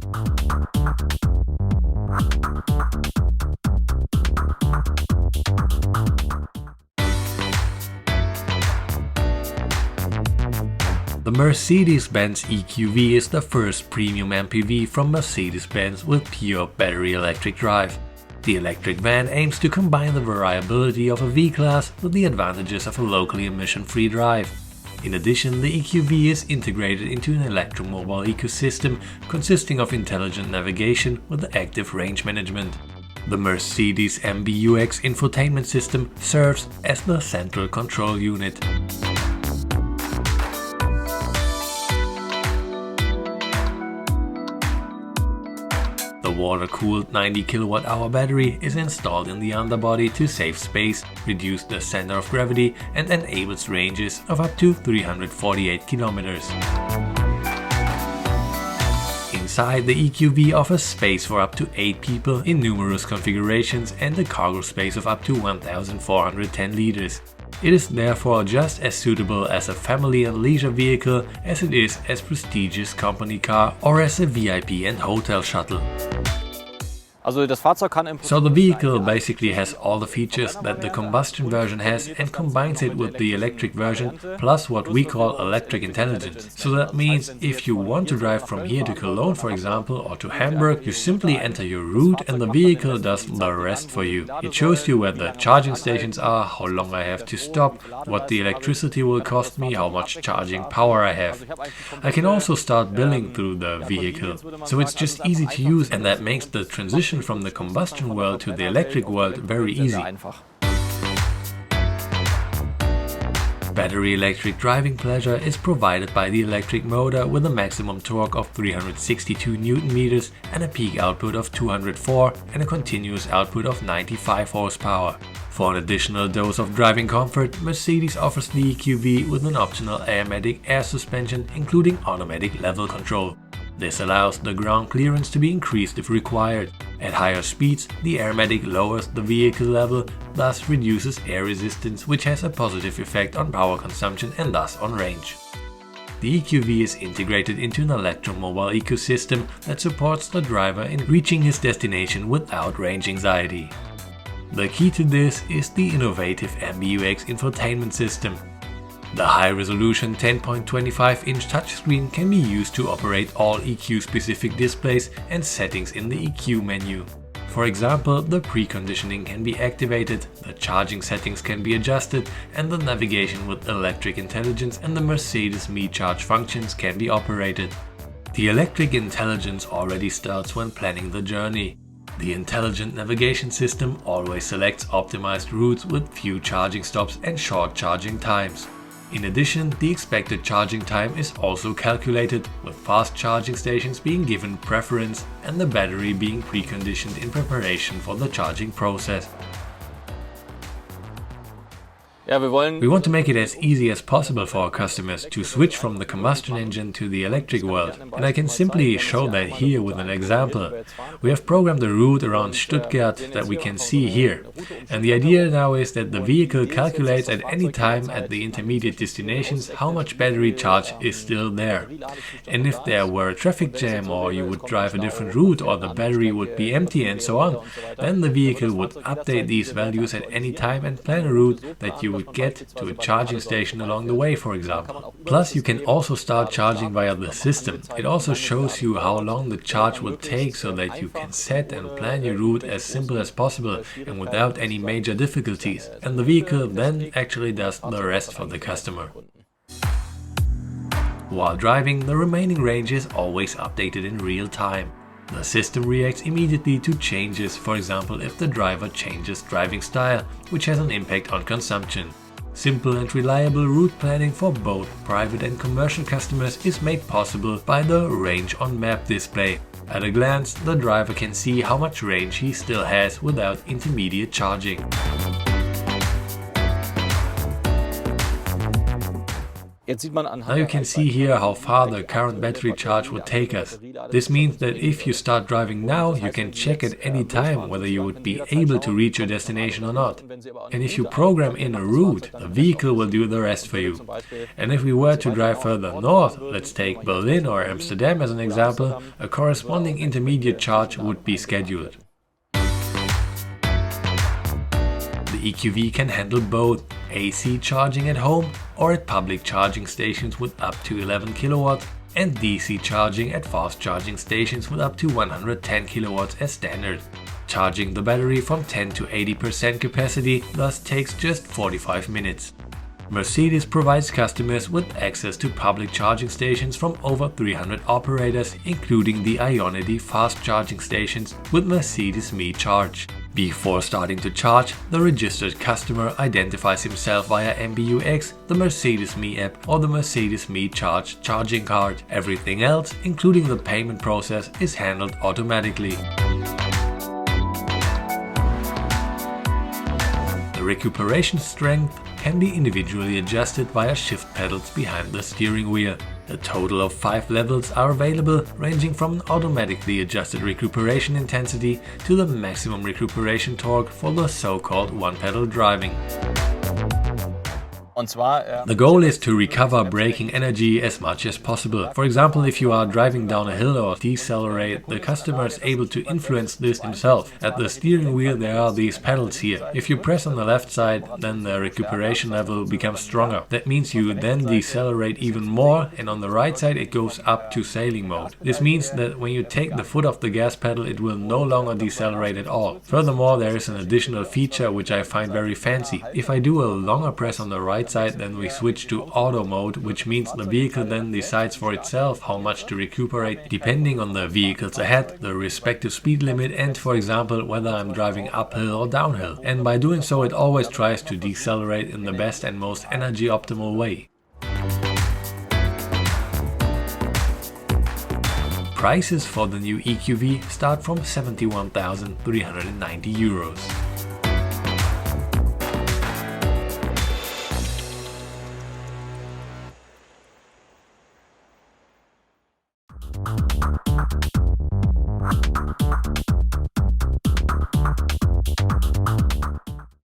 The Mercedes-Benz EQV is the first premium MPV from Mercedes-Benz with pure battery electric drive. The electric van aims to combine the variability of a V-Class with the advantages of a locally emission-free drive. In addition, the EQV is integrated into an electromobile ecosystem consisting of intelligent navigation with active range management. The Mercedes MBUX infotainment system serves as the central control unit. The water-cooled 90 kWh battery is installed in the underbody to save space, reduce the center of gravity and enables ranges of up to 348 km. Inside, the EQV offers space for up to 8 people in numerous configurations and a cargo space of up to 1,410 liters. It is therefore just as suitable as a family and leisure vehicle as it is as prestigious company car or as a VIP and hotel shuttle. So the vehicle basically has all the features that the combustion version has and combines it with the electric version plus what we call electric intelligence. So that means if you want to drive from here to Cologne, for example, or to Hamburg, you simply enter your route and the vehicle does the rest for you. It shows you where the charging stations are, how long I have to stop, what the electricity will cost me, how much charging power I have. I can also start billing through the vehicle. So it's just easy to use, and that makes the transition from the combustion world to the electric world very easy. Battery electric driving pleasure is provided by the electric motor with a maximum torque of 362 Nm and a peak output of 204 and a continuous output of 95 horsepower. For an additional dose of driving comfort, Mercedes offers the EQV with an optional airmatic air suspension including automatic level control. This allows the ground clearance to be increased if required. At higher speeds, the airmatic lowers the vehicle level, thus reduces air resistance, which has a positive effect on power consumption and thus on range. The EQV is integrated into an electromobile ecosystem that supports the driver in reaching his destination without range anxiety. The key to this is the innovative MBUX infotainment system. The high-resolution 10.25-inch touchscreen can be used to operate all EQ-specific displays and settings in the EQ menu. For example, the preconditioning can be activated, the charging settings can be adjusted, and the navigation with electric intelligence and the Mercedes Me Charge functions can be operated. The electric intelligence already starts when planning the journey. The intelligent navigation system always selects optimized routes with few charging stops and short charging times. In addition, the expected charging time is also calculated, with fast charging stations being given preference and the battery being preconditioned in preparation for the charging process. We want to make it as easy as possible for our customers to switch from the combustion engine to the electric world, and I can simply show that here with an example. We have programmed a route around Stuttgart that we can see here, and the idea now is that the vehicle calculates at any time at the intermediate destinations how much battery charge is still there. And if there were a traffic jam or you would drive a different route or the battery would be empty and so on, then the vehicle would update these values at any time and plan a route that you would get to a charging station along the way, for example. Plus, you can also start charging via the system. It also shows you how long the charge will take so that you can set and plan your route as simple as possible and without any major difficulties. And the vehicle then actually does the rest for the customer. While driving, the remaining range is always updated in real time. The system reacts immediately to changes, for example if the driver changes driving style, which has an impact on consumption. Simple and reliable route planning for both private and commercial customers is made possible by the Range on Map display. At a glance, the driver can see how much range he still has without intermediate charging. Now you can see here how far the current battery charge would take us. This means that if you start driving now, you can check at any time whether you would be able to reach your destination or not. And if you program in a route, the vehicle will do the rest for you. And if we were to drive further north, let's take Berlin or Amsterdam as an example, a corresponding intermediate charge would be scheduled. The EQV can handle both AC charging at home or at public charging stations with up to 11 kilowatts and DC charging at fast charging stations with up to 110 kilowatts as standard. Charging the battery from 10 to 80% capacity thus takes just 45 minutes. Mercedes provides customers with access to public charging stations from over 300 operators, including the Ionity fast charging stations with Mercedes Me Charge. Before starting to charge, the registered customer identifies himself via MBUX, the Mercedes Me app or the Mercedes Me Charge charging card. Everything else, including the payment process, is handled automatically. The recuperation strength can be individually adjusted via shift pedals behind the steering wheel. A total of 5 levels are available, ranging from an automatically adjusted recuperation intensity to the maximum recuperation torque for the so-called one-pedal driving. The goal is to recover braking energy as much as possible. For example, if you are driving down a hill or decelerate, the customer is able to influence this himself. At the steering wheel there are these pedals here. If you press on the left side, then the recuperation level becomes stronger. That means you then decelerate even more, and on the right side it goes up to sailing mode. This means that when you take the foot off the gas pedal, it will no longer decelerate at all. Furthermore, there is an additional feature which I find very fancy. If I do a longer press on the right side, then we switch to auto mode, which means the vehicle then decides for itself how much to recuperate depending on the vehicles ahead, the respective speed limit, and for example whether I'm driving uphill or downhill. And by doing so it always tries to decelerate in the best and most energy optimal way. Prices for the new EQV start from 71,390 euros.